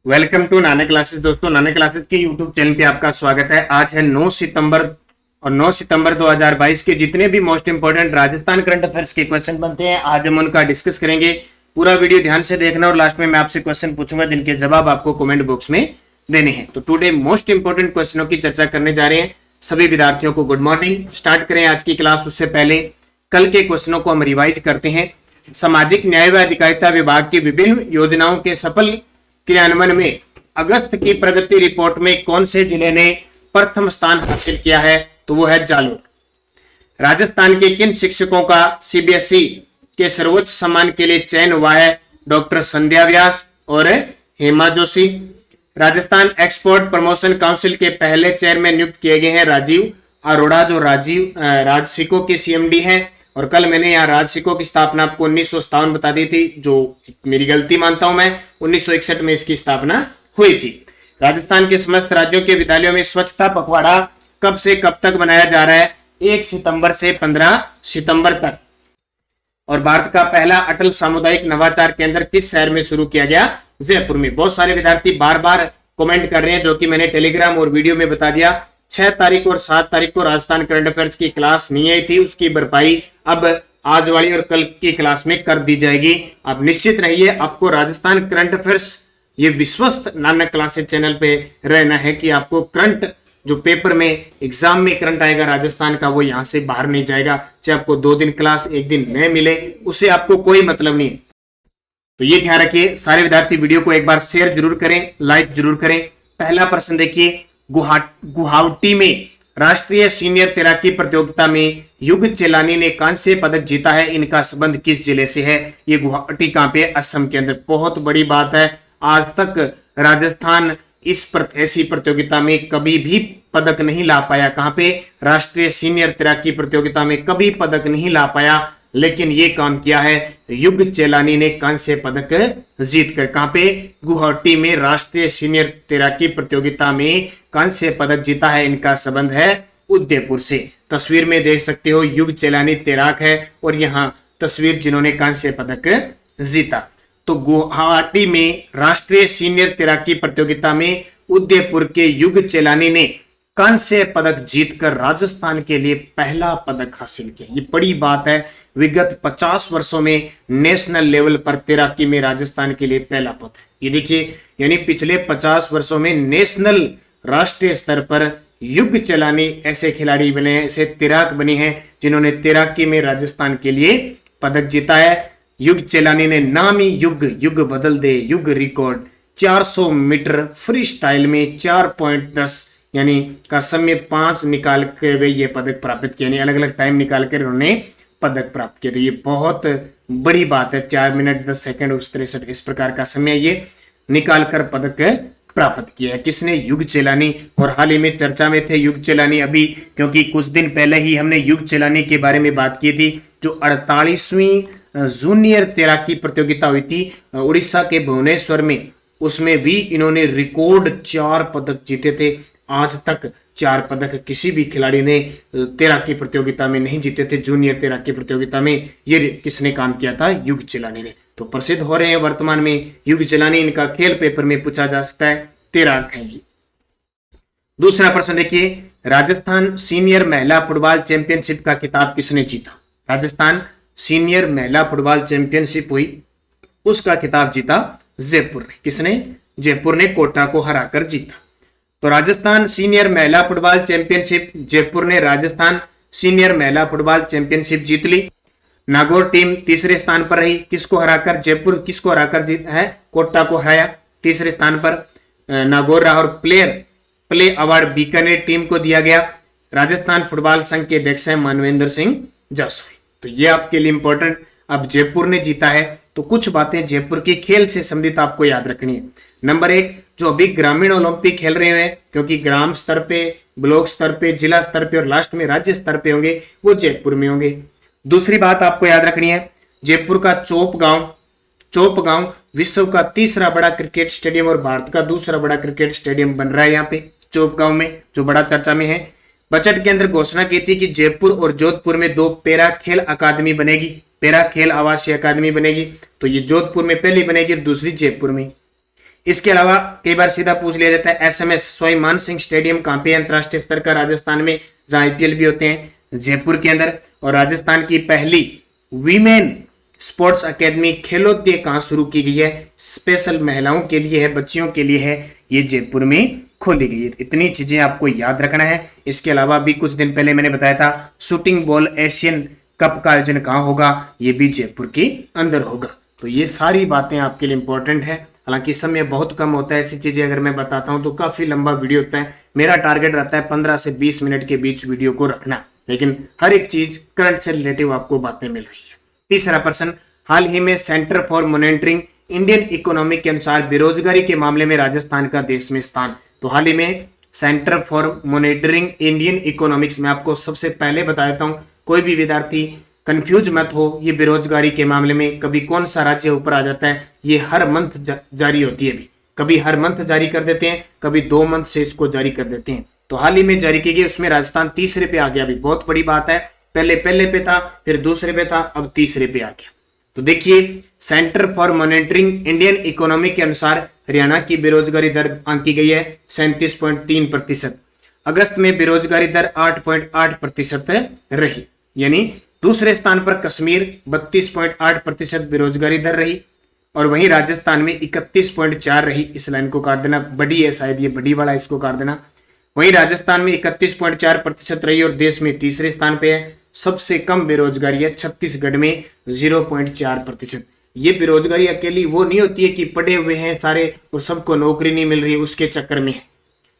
Welcome to Nana classes. दोस्तों, नाना classes के YouTube channel पे आपका स्वागत है। आज है 9 सितंबर और 9 सितंबर 2022 के जितने भी most important Rajasthan current affairs के क्वेश्चन बनते हैं आज हम उनका डिस्कस करेंगे। पूरा वीडियो ध्यान से देखना और लास्ट में मैं आपसे क्वेश्चन पूछूंगा जिनके जवाब आपको कमेंट बॉक्स में देने हैं। तो टुडे मोस्ट इंपोर्टेंट क्वेश्चनों की चर्चा करने जा रहे हैं। सभी विद्यार्थियों को गुड मॉर्निंग। स्टार्ट करें आज की क्लास। उससे पहले कल के क्वेश्चनों को हम रिवाइज करते हैं। सामाजिक न्याय व अधिकारिता विभाग की विभिन्न योजनाओं के सफल क्रियान्वयन में अगस्त की प्रगति रिपोर्ट में कौन से जिले ने प्रथम स्थान हासिल किया है? तो वो है जालोर। राजस्थान के किन शिक्षकों का सीबीएसई के सर्वोच्च सम्मान के लिए चयन हुआ है? डॉक्टर संध्या व्यास और Hema Joshi. Rajasthan export promotion council के पहले चेयरमैन नियुक्त किए गए हैं राजीव अरोड़ा, जो राजसिको के सीएमडी हैं। और कल मैंने यहाँ राजसिको की स्थापना आपको 1957 बता दी थी, जो मेरी गलती मानता हूं मैं। 1961 में इसकी स्थापना हुई थी। राजस्थान के समस्त राज्यों के विद्यालयों में स्वच्छता पखवाड़ा कब से कब तक मनाया जा रहा है? 1 सितंबर से 15 सितंबर तक। और भारत का पहला अटल सामुदायिक नवाचार केंद्र किस शहर में शुरू किया गया? जयपुर में। बहुत सारे विद्यार्थी बार बार कमेंट कर रहे हैं, जो कि मैंने टेलीग्राम और वीडियो में बता दिया। 6 तारीख और 7 तारीख को राजस्थान करंट अफेयर्स की क्लास नहीं आई थी, उसकी भरपाई अब आज वाली और कल की क्लास में कर दी जाएगी। आप निश्चित रहिए, आपको राजस्थान करंट अफेयर्स ये विश्वस्त नाना क्लासेस चैनल पे रहना है कि आपको करंट जो पेपर में एग्जाम में करंट आएगा राजस्थान का, वो यहां से बाहर नहीं जाएगा। चाहे आपको 2 दिन क्लास 1 दिन न मिले, उससे आपको कोई मतलब नहीं। तो ये ध्यान रखिए। सारे विद्यार्थी वीडियो को एक बार शेयर जरूर करें, लाइक जरूर करें। पहला प्रश्न देखिए, गुवाहाटी में राष्ट्रीय सीनियर तैराकी प्रतियोगिता में युग चेलानी ने कांस्य पदक जीता है। इनका संबंध किस जिले से है? ये गुवाहाटी कहां पे? असम के अंदर। बहुत बड़ी बात है। आज तक राजस्थान ऐसी प्रतियोगिता में कभी भी पदक नहीं ला पाया। कहां पे? राष्ट्रीय सीनियर तैराकी प्रतियोगिता में कभी पदक नहीं ला पाया, लेकिन ये काम किया है युग चेलानी ने कांस्य पदक जीतकर। कहां पे? गुवाहाटी में राष्ट्रीय सीनियर तैराकी प्रतियोगिता में कांस्य पदक जीता है। इनका संबंध है उदयपुर से। तस्वीर में देख सकते हो युग चेलानी तैराक है और यहां तस्वीर जिन्होंने कांस्य पदक जीता। तो गुवाहाटी में राष्ट्रीय सीनियर तैराकी प्रतियोगिता में उदयपुर के युग चेलानी ने कांस्य पदक जीतकर राजस्थान के लिए पहला पदक हासिल किया। ये बड़ी बात है। विगत 50 वर्षों में नेशनल लेवल पर तैराकी में राजस्थान के लिए पहला पद है। ये देखिए, यानी पिछले 50 वर्षों में नेशनल राष्ट्रीय स्तर पर युग चेलानी ऐसे खिलाड़ी बने, ऐसे तैराक बने हैं जिन्होंने तैराकी में राजस्थान के लिए पदक जीता है। युग चेलानी ने नामी युग युग बदल दे युग रिकॉर्ड 400 मीटर फ्री स्टाइल में 4.10 यानी का समय 5 निकाल के वे ये पदक प्राप्त किया। यानी अलग अलग टाइम निकाल कर उन्होंने पदक प्राप्त किया। तो ये बहुत बड़ी बात है। 4 मिनट 10 सेकंड 63 इस प्रकार का समय ये निकाल कर पदक प्राप्त किया है। किसने? युग चेलानी। और हाल ही में चर्चा में थे युग चेलानी अभी, क्योंकि कुछ दिन पहले ही हमने युग चेलानी के बारे में बात की थी। जो 48वीं जूनियर तैराकी प्रतियोगिता हुई थी उड़ीसा के भुवनेश्वर में, उसमें भी इन्होंने रिकॉर्ड 4 पदक जीते थे। आज तक 4 पदक किसी भी खिलाड़ी ने तैराकी प्रतियोगिता में नहीं जीते थे। जूनियर तैराकी प्रतियोगिता में ये किसने काम किया था? युग चेलानी ने। तो प्रसिद्ध हो रहे हैं वर्तमान में युग चेलानी। इनका खेल पेपर में पूछा जा सकता है, तैराक है ये। दूसरा प्रश्न देखिए, राजस्थान सीनियर महिला फुटबॉल चैंपियनशिप का खिताब किसने जीता? राजस्थान सीनियर महिला फुटबॉल चैंपियनशिप हुई, उसका खिताब जीता जयपुर ने। किसने? जयपुर ने कोटा को हराकर जीता। तो राजस्थान सीनियर महिला फुटबॉल चैंपियनशिप, जयपुर ने राजस्थान सीनियर महिला फुटबॉल चैंपियनशिप जीत ली। नागौर टीम तीसरे स्थान पर रही। किसको हराकर? जयपुर किसको हराकर जीत है? कोटा को हराया। तीसरे स्थान पर नागौर रहा। और प्ले अवार्ड बीकानेर टीम को दिया गया। राजस्थान फुटबॉल संघ के अध्यक्ष हैं मानवेंद्र सिंह जासुई। तो ये आपके लिए इंपॉर्टेंट। अब जयपुर ने जीता है तो कुछ बातें जयपुर की खेल से संबंधित आपको याद रखनी है। नंबर 1, जो अभी ग्रामीण ओलंपिक खेल रहे हैं, क्योंकि ग्राम स्तर पे, ब्लॉक स्तर पे, जिला स्तर पे और लास्ट में राज्य स्तर पे होंगे, वो जयपुर में होंगे। दूसरी बात आपको याद रखनी है, जयपुर का चोप गांव विश्व का तीसरा बड़ा क्रिकेट स्टेडियम और भारत का दूसरा बड़ा क्रिकेट स्टेडियम बन रहा है यहाँ पे चोप गांव में, जो बड़ा चर्चा में है। बजट के अंदर घोषणा की थी कि जयपुर और जोधपुर में 2 पैरा खेल अकादमी बनेगी, पैरा खेल आवासीय अकादमी बनेगी। तो ये जोधपुर में पहली बनेगी और दूसरी जयपुर में। इसके अलावा कई बार सीधा पूछ लिया जाता है एसएमएस स्वाई मान सिंह स्टेडियम कहां पे अंतरराष्ट्रीय स्तर का राजस्थान में, जहां आईपीएल भी होते हैं, जयपुर के अंदर। और राजस्थान की पहली वीमेन स्पोर्ट्स एकेडमी खेलोदय कहां शुरू की गई है, स्पेशल महिलाओं के लिए है, बच्चियों के लिए है, ये जयपुर में खोली गई है। इतनी चीजें आपको याद रखना है। इसके अलावा भी कुछ दिन पहले मैंने बताया था शूटिंग बॉल एशियन कप का आयोजन कहां होगा, ये भी जयपुर के अंदर होगा। तो ये सारी बातें आपके लिए इंपॉर्टेंट है। हालांकि समय बहुत कम होता है, ऐसी चीजें अगर मैं बताता हूं तो काफी लंबा वीडियो होता है। मेरा टारगेट रहता है 15 से 20 मिनट के बीच वीडियो को रखना, लेकिन हर एक चीज करंट से रिलेटिव आपको बातें मिल रही है। तीसरा प्रश्न, हाल ही में centre for monitoring Indian economy के अनुसार बेरोजगारी के मामले में राजस्थान का देश में स्थान। तो हाल ही में centre for monitoring Indian economics में आपको सबसे पहले बता देता हूं, कोई भी विद्यार्थी कंफ्यूज मत हो, ये बेरोजगारी के मामले में कभी कौन सा राज्य ऊपर आ जाता है, ये हर मंथ जारी होती है। अभी कभी हर मंथ जारी कर देते हैं, कभी 2 मंथ से इसको जारी कर देते हैं। तो हाल ही में जारी की गई, उसमें राजस्थान तीसरे पे आ गया। अभी बहुत बड़ी बात है, पहले पे था, फिर दूसरे पे था, अब तीसरे पे आ गया। तो देखिए centre for monitoring Indian economy के अनुसार हरियाणा की बेरोजगारी दर आंकी गई है 37.3%। अगस्त में बेरोजगारी दर 8.8% रही, यानी दूसरे स्थान पर कश्मीर 32.8% बेरोजगारी दर रही, और वहीं राजस्थान में 31.4 रही। इस लाइन को काट देना, बड़ी है शायद, ये बड़ी वाला इसको काट देना। वहीं राजस्थान में 31.4% रही और देश में तीसरे स्थान पे है। सबसे कम बेरोजगारी है छत्तीसगढ़ में 0.4%। ये बेरोजगारी अकेली वो नहीं होती है कि पढ़े हुए हैं सारे और सबको नौकरी नहीं मिल रही, उसके चक्कर में है।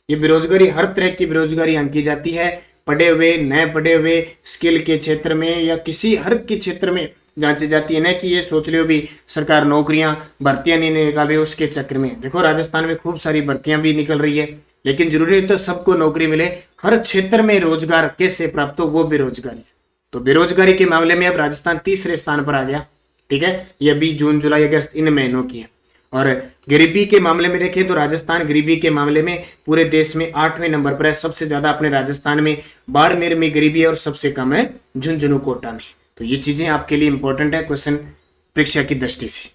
ये बेरोजगारी हर तरह की बेरोजगारी आंकी जाती है, पढ़े हुए, नए पढ़े हुए, स्किल के क्षेत्र में या किसी हर के क्षेत्र में जांची जाती है। न कि ये सोच रहे हो भी सरकार नौकरियां भर्तियां नहीं निकाल रही, उसके चक्कर में। देखो राजस्थान में खूब सारी भर्तियां भी निकल रही है, लेकिन जरूरी तो सबको नौकरी मिले। हर क्षेत्र में रोजगार कैसे प्राप्त हो, वो बेरोजगारी। तो बेरोजगारी के मामले में अब राजस्थान तीसरे स्थान पर आ गया। ठीक है, ये अभी जून जुलाई अगस्त इन महीनों की है। और गरीबी के मामले में देखें तो राजस्थान गरीबी के मामले में पूरे देश में 8वें नंबर पर है। सबसे ज्यादा अपने राजस्थान में बाड़मेर में गरीबी है और सबसे कम है झुंझुनू कोटा में। तो ये चीजें आपके लिए इंपॉर्टेंट है क्वेश्चन परीक्षा की दृष्टि से।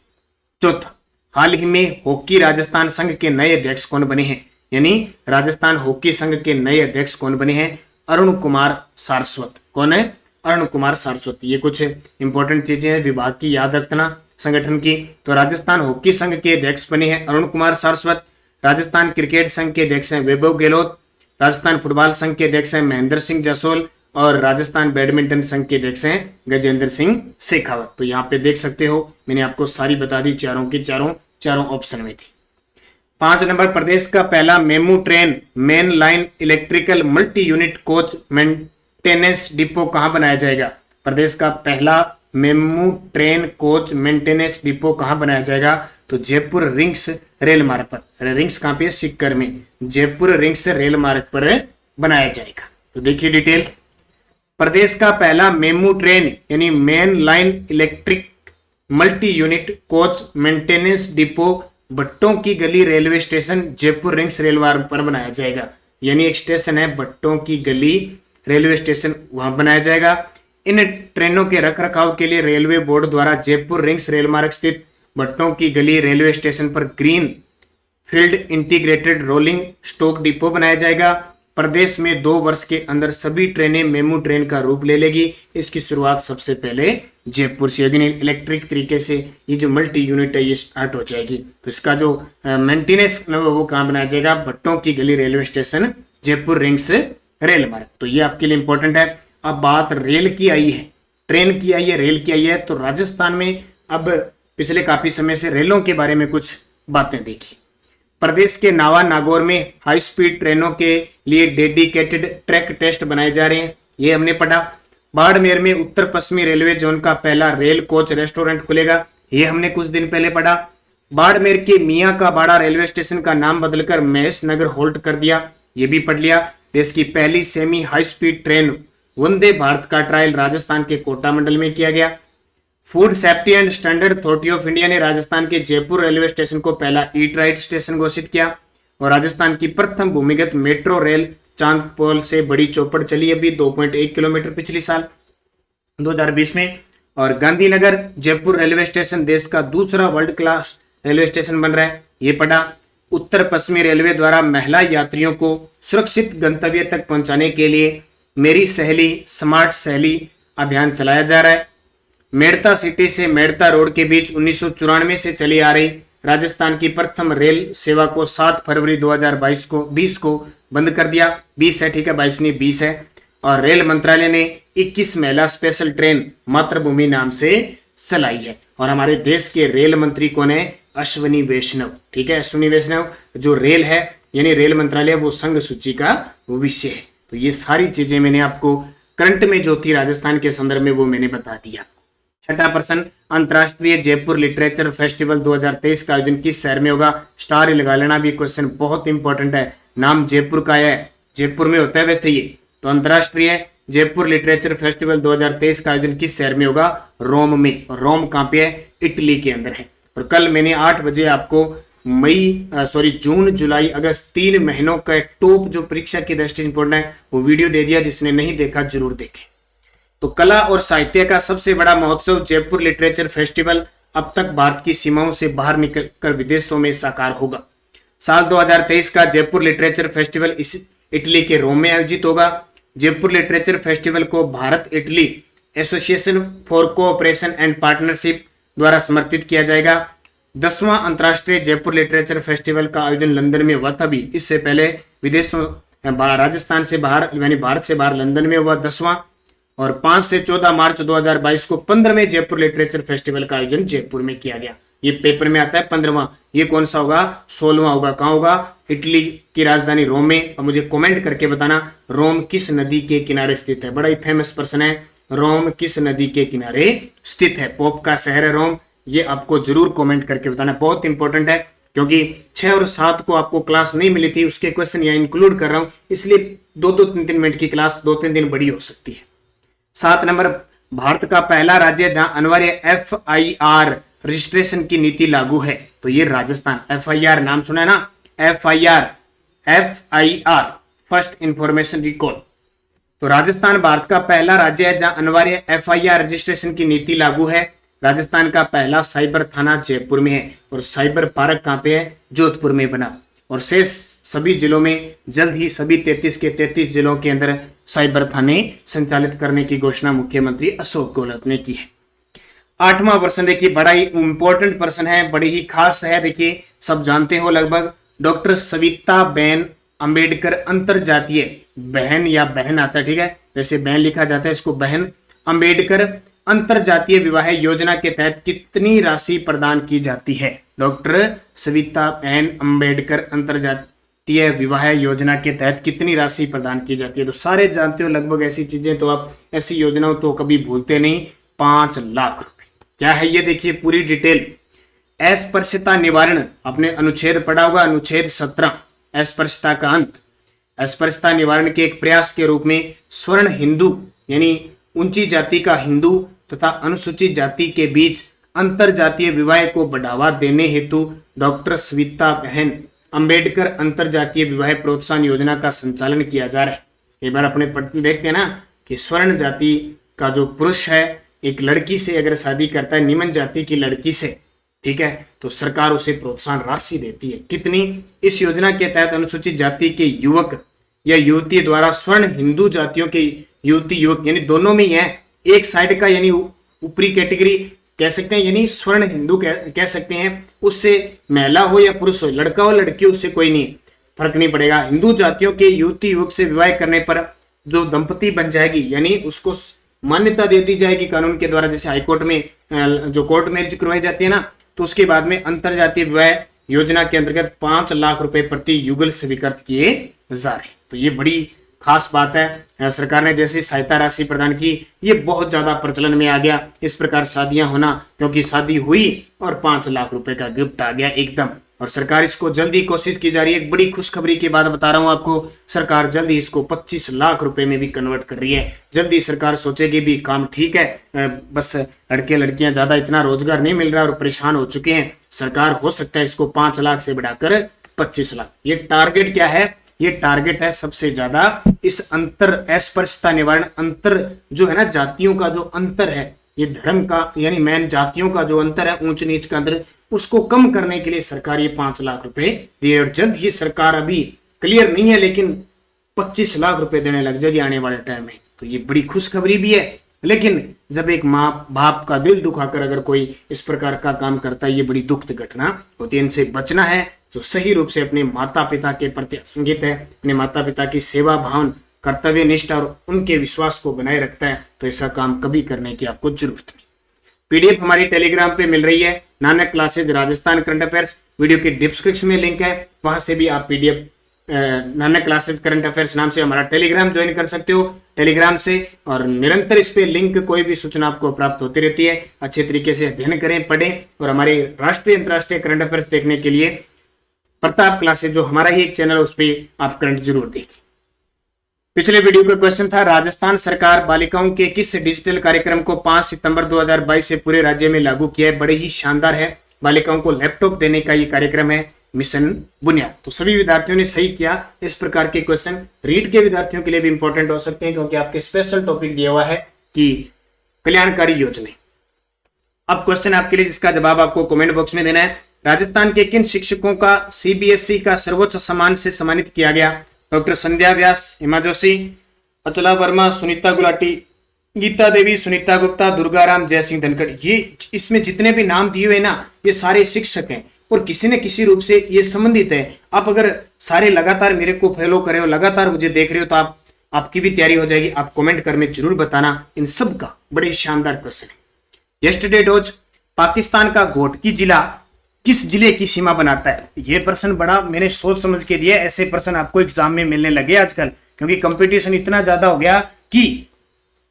चौथा, हाल ही में हॉकी राजस्थान संघ के नए अध्यक्ष कौन बने हैं, यानी राजस्थान हॉकी संघ के नए अध्यक्ष कौन बने हैं, अरुण कुमार सारस्वत। कौन है, अरुण कुमार सारस्वत। ये कुछ इंपॉर्टेंट चीजें हैं विभाग की, याद रखना संगठन की। तो राजस्थान हॉकी संघ के अध्यक्ष बने हैं अरुण कुमार सारस्वत। राजस्थान क्रिकेट संघ के अध्यक्ष हैं वैभव गहलोत। राजस्थान फुटबॉल संघ के अध्यक्ष हैं महेंद्र सिंह जसोल। और राजस्थान बैडमिंटन संघ के अध्यक्ष हैं गजेंद्र सिंह शेखावत। तो यहाँ पे देख सकते हो मैंने आपको सारी बता दी, चारों की चारों ऑप्शन में थी। 5 नंबर, प्रदेश का पहला MEMU train main line electrical multi unit coach maintenance depot कहां बनाया जाएगा। प्रदेश का पहला MEMU train coach maintenance depot कहां बनाया जाएगा, तो जयपुर रिंग्स रेल मार्ग पर। रिंग्स कहां पे, सीकर में। जयपुर रिंग्स रेल मार्ग पर बनाया जाएगा। तो देखिए डिटेल, प्रदेश का पहला मेमू ट्रेन यानी main line electric multi unit coach maintenance depot भट्टों की गली railway station Jaipur Ringas rail मार्ग पर बनाया जाएगा। यानी एक स्टेशन है भट्टों की गली रेलवे स्टेशन, वहां बनाया जाएगा। इन ट्रेनों के रखरखाव के लिए रेलवे बोर्ड द्वारा जयपुर रिंग्स रेल मार्ग स्थित भट्टों की गली रेलवे स्टेशन पर green field integrated rolling stock depot बनाया जाएगा। प्रदेश में 2 वर्ष के अंदर सभी ट्रेनें मेमू ट्रेन का रूप ले लेगी। इसकी शुरुआत सबसे पहले जयपुर से, यानी इलेक्ट्रिक तरीके से ये जो मल्टी यूनिट है ये स्टार्ट हो जाएगी। तो इसका जो मेंटेनेंस वो कहाँ बनाया जाएगा, भट्टों की गली railway station Jaipur Ringas rail मार्ग। तो ये आपके लिए इंपॉर्टेंट है। अब बात रेल की आई है, ट्रेन की आई है, रेल की आई है। तो राजस्थान में अब पिछले काफी समय से रेलों के बारे में कुछ बातें देखी। प्रदेश के नावा नागौर में हाई स्पीड ट्रेनों के लिए डेडिकेटेड ट्रैक टेस्ट बनाए जा रहे हैं, ये हमने पढ़ा। बाड़मेर में उत्तर पश्चिमी रेलवे जोन का पहला रेल कोच रेस्टोरेंट खुलेगा, ये हमने कुछ दिन पहले पढ़ा। बाड़मेर के मियां का बाड़ा रेलवे स्टेशन का नाम बदलकर महेश नगर होल्ट कर दिया, ये भी पढ़ लिया। देश की पहली semi high speed train Vande Bharat का ट्रायल राजस्थान के कोटा मंडल में किया गया। Food safety and standard authority of India ने राजस्थान के जयपुर रेलवे स्टेशन को पहला ईट राइट स्टेशन घोषित किया। और राजस्थान की प्रथम भूमिगत मेट्रो रेल चांदपोल से बड़ी चौपड़ चली अभी 2.1 किलोमीटर पिछली साल 2020 में। और गांधीनगर जयपुर रेलवे स्टेशन देश का दूसरा वर्ल्ड क्लास रेलवे स्टेशन बन रहा है, ये पढ़ा। उत्तर पश्चिमी रेलवे द्वारा महिला यात्रियों को सुरक्षित गंतव्य तक पहुंचाने के लिए मेरी सहेली स्मार्ट सहेली अभियान चलाया जा रहा है। मेड़ता सिटी से मेड़ता रोड के बीच 1994 से चली आ रही राजस्थान की प्रथम रेल सेवा को 7 फरवरी 2020 को बंद कर दिया। 20 है, ठीक है, 22 नहीं 20 है। और रेल मंत्रालय ने 21 महिला स्पेशल ट्रेन मातृभूमि नाम से चलाई है। और हमारे देश के रेल मंत्री कौन है? अश्विनी वैष्णव, ठीक है, अश्विनी वैष्णव। जो रेल है यानी रेल मंत्रालय वो संघ सूची का विषय है। तो ये सारी चीजें मैंने आपको करंट में जो थी राजस्थान के संदर्भ में वो मैंने बता दिया। छठा प्रश्न, अंतरराष्ट्रीय जयपुर लिटरेचर फेस्टिवल 2023 का आयोजन किस शहर में होगा? स्टार लगा लेना, भी क्वेश्चन बहुत इंपॉर्टेंट है। नाम जयपुर का है, जयपुर में होता है वैसे ये। तो अंतरराष्ट्रीय जयपुर लिटरेचर फेस्टिवल 2023 का आयोजन किस शहर में होगा? रोम में। और रोम कहाँ पे है? इटली के अंदर है। और कल मैंने 8 बजे आपको जून जुलाई अगस्त 3 महीनों का टॉप जो परीक्षा की दृष्टि इंपॉर्टेंट है वो वीडियो दे दिया, जिसने नहीं देखा जरूर देखे। तो कला और साहित्य का सबसे बड़ा महोत्सव जयपुर लिटरेचर फेस्टिवल अब तक भारत की सीमाओं से बाहर निकलकर विदेशों में साकार होगा। साल 2023 का जयपुर लिटरेचर फेस्टिवल इस इटली के रोम में आयोजित होगा। जयपुर लिटरेचर फेस्टिवल को Bharat Italy association for cooperation and partnership द्वारा समर्थित किया जाएगा। 10वां अंतर्राष्ट्रीय जयपुर लिटरेचर फेस्टिवल का आयोजन लंदन में हुआ था। भी इससे पहले विदेशों राजस्थान से बाहर यानी भारत से बाहर लंदन में हुआ 10वां। और 5 से 14 मार्च 2022 को 15वें जयपुर लिटरेचर फेस्टिवल का आयोजन जयपुर में किया गया। ये पेपर में आता है 15वां, ये कौन सा होगा? 16वां होगा। कहाँ होगा? इटली की राजधानी रोम में। और मुझे कमेंट करके बताना रोम किस नदी के किनारे स्थित है। बड़ा ही फेमस प्रश्न है, रोम किस नदी के किनारे स्थित है? पोप का शहर है रोम, ये आपको जरूर कमेंट करके बताना, बहुत इंपॉर्टेंट है। क्योंकि 6 और 7 को आपको क्लास नहीं मिली थी, उसके क्वेश्चन यहाँ इंक्लूड कर रहा हूं, इसलिए 2-2, 3-3 मिनट की क्लास 2-3 दिन बड़ी हो सकती है। 7 नंबर, भारत का पहला राज्य जहां अनिवार्य FIR रजिस्ट्रेशन की नीति लागू है, तो ये राजस्थान। FIR नाम सुना है ना? FIR first information recall. तो राजस्थान भारत का पहला राज्य है जहां अनिवार्य FIR रजिस्ट्रेशन की नीति लागू है। राजस्थान का पहला साइबर थाना जयपुर में है। और साइबर पार्क कहां पे है? जोधपुर में बना। और शेष सभी जिलों में जल्द ही सभी 33 के 33 जिलों के अंदर साइबर थाने संचालित करने की घोषणा मुख्यमंत्री अशोक गहलोत ने की है। 8वां प्रश्न देखिए, बड़ा ही इंपॉर्टेंट प्रश्न है, बड़ी ही खास है। देखिए सब जानते हो लगभग, डॉक्टर सविता बेन अंबेडकर अंतरजातीय बहन या बहन आता है, ठीक है, वैसे बहन लिखा जाता है, इसको बहन अंबेडकर अंतरजातीय विवाह योजना के तहत कितनी राशि प्रदान की जाती है? डॉक्टर सविता बेन अंबेडकर अंतरजातीय विवाह योजना के तहत कितनी राशि प्रदान की जाती है? तो सारे जानते हो लगभग ऐसी चीजें, तो आप ऐसी योजनाओं तो कभी भूलते नहीं। 5 लाख रुपए। क्या है ये? देखिए पूरी डिटेल। अस्पृश्यता निवारण, आपने अनुच्छेद पढ़ा होगा, अनुच्छेद 17, अस्पृश्यता का अंत। अस्पृश्यता निवारण के एक प्रयास के रूप में स्वर्ण हिंदू यानी ऊंची जाति का हिंदू तथा अनुसूचित जाति के बीच अंतरजातीय विवाह को बढ़ावा देने हेतु डॉक्टर सविता बहन अंबेडकर अंतरजातीय विवाह प्रोत्साहन योजना का संचालन किया जा रहा है। एक बार अपने देखते हैं ना कि स्वर्ण जाति का जो पुरुष है एक लड़की से अगर शादी करता है, निम्न जाति की लड़की से, ठीक है, तो सरकार उसे प्रोत्साहन राशि देती है। कितनी? इस योजना के तहत अनुसूचित जाति के युवक या युवती द्वारा स्वर्ण हिंदू जातियों के युवती युवक यानी दोनों में ही है, एक साइड का यानी ऊपरी कैटेगरी कह सकते हैं, यानी स्वर्ण हिंदू कह सकते हैं, उससे महिला हो या पुरुष हो, लड़का हो लड़की हो, उससे कोई नहीं फर्क नहीं पड़ेगा। हिंदू जातियों के युवती युवक से विवाह करने पर जो दंपति बन जाएगी यानी उसको मान्यता दे दी जाएगी कानून के द्वारा, जैसे हाईकोर्ट में जो कोर्ट मैरिज करवाई जाती है ना, तो उसके बाद में अंतरजातीय विवाह योजना के अंतर्गत 5 लाख रुपए प्रति युगल स्वीकृत किए जा रहे। तो ये बड़ी खास बात है। सरकार ने जैसे सहायता राशि प्रदान की, ये बहुत ज्यादा प्रचलन में आ गया इस प्रकार शादियां होना, क्योंकि शादी हुई और 5 लाख रुपए का गिफ्ट आ गया एकदम। और सरकार इसको जल्दी कोशिश की जा रही है। एक बड़ी खुशखबरी की बात बता रहा हूं आपको, सरकार जल्दी इसको 25 लाख रुपए में भी कन्वर्ट कर रही है। जल्दी सरकार सोचेगी भी काम ठीक है, बस लड़के लड़कियां ज्यादा इतना रोजगार नहीं मिल रहा और परेशान हो चुके हैं, सरकार हो सकता है इसको 5 लाख से बढ़ाकर 25 लाख। ये टारगेट क्या है? ये टारगेट है सबसे ज्यादा इस अंतर अस्पृश्यता निवारण, अंतर जो है ना जातियों का जो अंतर है ये धर्म का यानी मैन जातियों का जो अंतर है, ऊंच नीच का अंतर, उसको कम करने के लिए सरकार ये 5 लाख रुपए दिए। और जल्द ही सरकार, अभी क्लियर नहीं है लेकिन 25 लाख रुपए देने लग जाएगी आने वाले टाइम में। तो ये बड़ी खुशखबरी भी है, लेकिन जब एक माँ बाप का दिल दुखाकर अगर कोई इस प्रकार का काम करता है, ये बड़ी दुखद घटना होती है। इनसे बचना है। जो सही रूप से अपने माता पिता के प्रति संगीत है, अपने माता पिता की सेवा भाव, कर्तव्य निष्ठा और उनके विश्वास को बनाए रखता है, तो ऐसा काम कभी करने की आपको जरूरत नहीं। पीडीएफ हमारी टेलीग्राम पे मिल रही है, Nanak classes Rajasthan current affairs, video के डिस्क्रिप्शन में लिंक है, वहां से भी आप PDF Nanak classes current affairs नाम से हमारा टेलीग्राम ज्वाइन कर सकते हो टेलीग्राम से। और निरंतर इस पे लिंक, कोई भी सूचना आपको प्राप्त होती रहती है। अच्छे तरीके से अध्ययन करें, पढ़ें और हमारे राष्ट्रीय अंतर्राष्ट्रीय करंट अफेयर्स देखने के लिए प्रताप क्लासेज जो हमारा ही एक चैनल है, उस पर आप करंट जरूर देखें। पिछले वीडियो का क्वेश्चन था, राजस्थान सरकार बालिकाओं के किस डिजिटल कार्यक्रम को 5 सितंबर 2022 से पूरे राज्य में लागू किया है? बड़े ही शानदार है, बालिकाओं को लैपटॉप देने का ये कार्यक्रम है, मिशन बुनियाद। तो सभी विद्यार्थियों ने सही किया। इस प्रकार के क्वेश्चन रीट के विद्यार्थियों के लिए भी इंपॉर्टेंट हो सकते हैं, क्योंकि आपके स्पेशल टॉपिक दिया हुआ है कि कल्याणकारी योजना। अब क्वेश्चन आपके लिए जिसका जवाब आपको कमेंट बॉक्स में देना है। राजस्थान के किन शिक्षकों का सीबीएसई का सर्वोच्च सम्मान से सम्मानित किया गया? डॉक्टर संध्या व्यास, हिमा जोशी, अचला वर्मा, सुनीता गुलाटी, गीता देवी, सुनीता गुप्ता, दुर्गाराम, जय सिंह धनखड़। ये इसमें जितने भी नाम दिए हुए ना, ये सारे शिक्षक हैं और किसी न किसी रूप से ये संबंधित है। आप अगर सारे लगातार मेरे को फॉलो कर रहे हो, लगातार मुझे देख रहे हो, तो आपकी भी तैयारी हो जाएगी। आप कमेंट कर में जरूर बताना इन सब का। बड़े शानदार क्वेश्चन है। यस्टरडे डोज, पाकिस्तान का घोटकी जिला किस जिले की सीमा बनाता है? ये प्रश्न बड़ा मैंने सोच समझ के दिया। ऐसे प्रश्न आपको एग्जाम में मिलने लगे आजकल, क्योंकि कंपटीशन इतना ज्यादा हो गया कि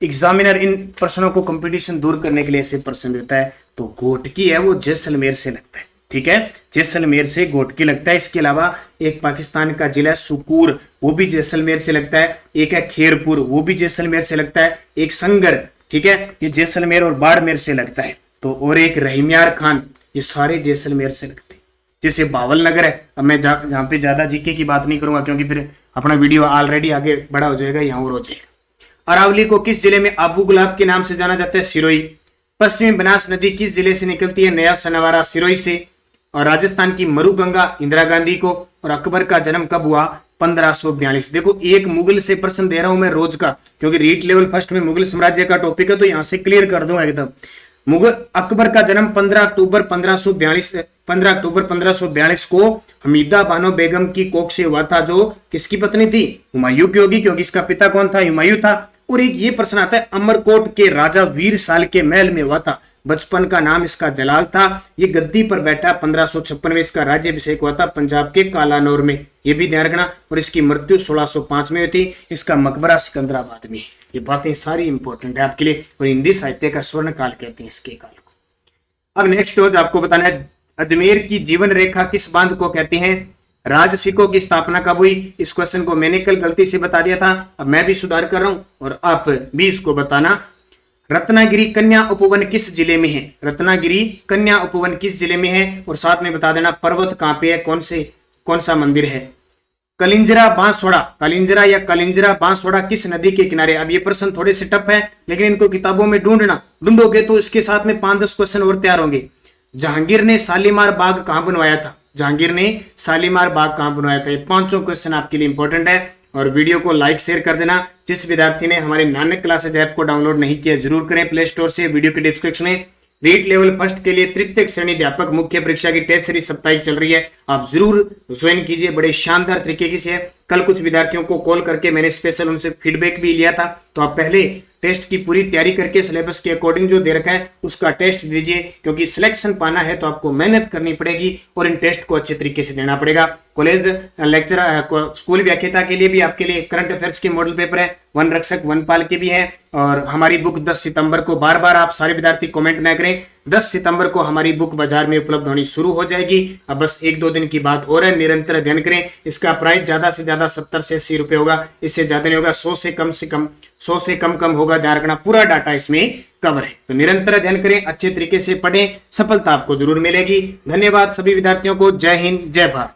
एग्जामिनर इन प्रश्नों को कंपटीशन दूर करने के लिए ऐसे प्रश्न देता है। तो घोटकी है वो जैसलमेर से लगता है, ठीक है, जैसलमेर से घोटकी लगता है। इसके अलावा एक पाकिस्तान का जिला सुकूर, वो भी जैसलमेर से लगता है। एक है खेरपुर, वो भी जैसलमेर से लगता है। एक संगर, ठीक है, ये जैसलमेर और बाड़मेर से लगता है। तो और एक रहीमयार खान, ये सारे जैसलमेर से लगते हैं। जैसे बावल नगर है। अब मैं जहां पे ज्यादा जीके की बात नहीं करूंगा, क्योंकि फिर अपना वीडियो ऑलरेडी आगे बड़ा हो जाएगा, यहाँ और हो जाएगा। अरावली को किस जिले में आबू गुलाब के नाम से जाना जाता है? सिरोही। पश्चिमी बनास नदी किस जिले से निकलती है? नया सनवारा, सिरोही से। और राजस्थान की मरुगंगा इंदिरा गांधी को। और अकबर का जन्म कब हुआ? 1542। देखो, एक मुगल से प्रश्न दे रहा हूं मैं रोज का, क्योंकि रीट लेवल फर्स्ट में मुगल साम्राज्य का टॉपिक है, तो यहां से क्लियर कर दूंगा एकदम। मुगल अकबर का जन्म 15 अक्टूबर 1542 को हमीदा बानो बेगम की कोख से हुआ था, जो किसकी पत्नी थी? हुमायूं की होगी, क्योंकि इसका पिता कौन था? हुमायूं था। और एक ये प्रश्न आता है, अमरकोट के राजा वीर साल के महल में हुआ था, बचपन का नाम इसका जलाल था। ये गद्दी पर बैठा 1556 में इसका राज्याभिषेक हुआ था पंजाब के कालानौर में, ये भी ध्यान रखना। और इसकी मृत्यु 1605 में हुई थी। इसका मकबरा सिकंदराबाद में। ये बातें सारी इंपॉर्टेंट है आपके लिए, और हिंदी साहित्य का स्वर्ण काल कहते हैं इसके काल को। अब नेक्स्ट रोज आपको बताना है, अजमेर की जीवन रेखा किस बांध को कहते हैं? राजसिकों की स्थापना कब हुई? इस क्वेश्चन को मैंने कल गलती से बता दिया था, अब मैं भी सुधार कर रहा हूं और आप भी इसको बताना। रत्नागिरी कन्या उपवन किस जिले में है? रत्नागिरी कन्या उपवन किस जिले में है? और साथ में बता देना पर्वत कहां पे है, कौन सा मंदिर है? कलिंजरा बांसवाड़ा, कलिंजरा या कलिंजरा बांसवाड़ा किस नदी के किनारे? अब ये प्रश्न थोड़े से टफ है, लेकिन इनको किताबों में ढूंढोगे तो इसके साथ में 5-10 क्वेश्चन और तैयार होंगे। जहांगीर ने शालीमार बाग कहां बनवाया था? जहांगीर ने शालीमार बाग कहां बनवाया था? ये 5 क्वेश्चन आपके लिए इंपॉर्टेंट है। और वीडियो को लाइक शेयर कर देना। जिस विद्यार्थी ने हमारे नानक क्लासेज ऐप को डाउनलोड नहीं किया, जरूर करें प्ले स्टोर से। वीडियो के डिस्क्रिप्शन में रीट लेवल फर्स्ट के लिए तृतीय श्रेणी अध्यापक मुख्य परीक्षा की टेस्ट सीरीज साप्ताहिक चल रही है, आप जरूर ज्वाइन कीजिए। बड़े शानदार तरीके से है। कल कुछ विद्यार्थियों को कॉल करके मैंने स्पेशल उनसे फीडबैक भी लिया था, तो आप पहले टेस्ट की पूरी तैयारी करके सिलेबस के अकॉर्डिंग जो दे रखा है उसका टेस्ट दीजिए, क्योंकि सिलेक्शन पाना है तो आपको मेहनत करनी पड़ेगी और इन टेस्ट को अच्छे तरीके से देना पड़ेगा। कॉलेज लेक्चर स्कूल व्याख्याता के लिए भी आपके लिए करंट अफेयर्स के मॉडल पेपर है, वन रक्षक वनपाल के भी है। और हमारी बुक 10 सितंबर को, बार बार आप सारे विद्यार्थी कमेंट न करें, 10 सितंबर को हमारी बुक बाजार में उपलब्ध होनी शुरू हो जाएगी। अब बस 1-2 दिन की बात और है, निरंतर अध्ययन करें। इसका प्राइस ज्यादा से ज्यादा 70 से 80 रुपए होगा, इससे ज्यादा नहीं होगा। 100 से कम होगा, ध्यान रखना। पूरा डाटा इसमें कवर है, तो निरंतर अध्ययन करें, अच्छे तरीके से पढ़ें, सफलता आपको जरूर मिलेगी। धन्यवाद सभी विद्यार्थियों को। जय हिंद, जय भारत।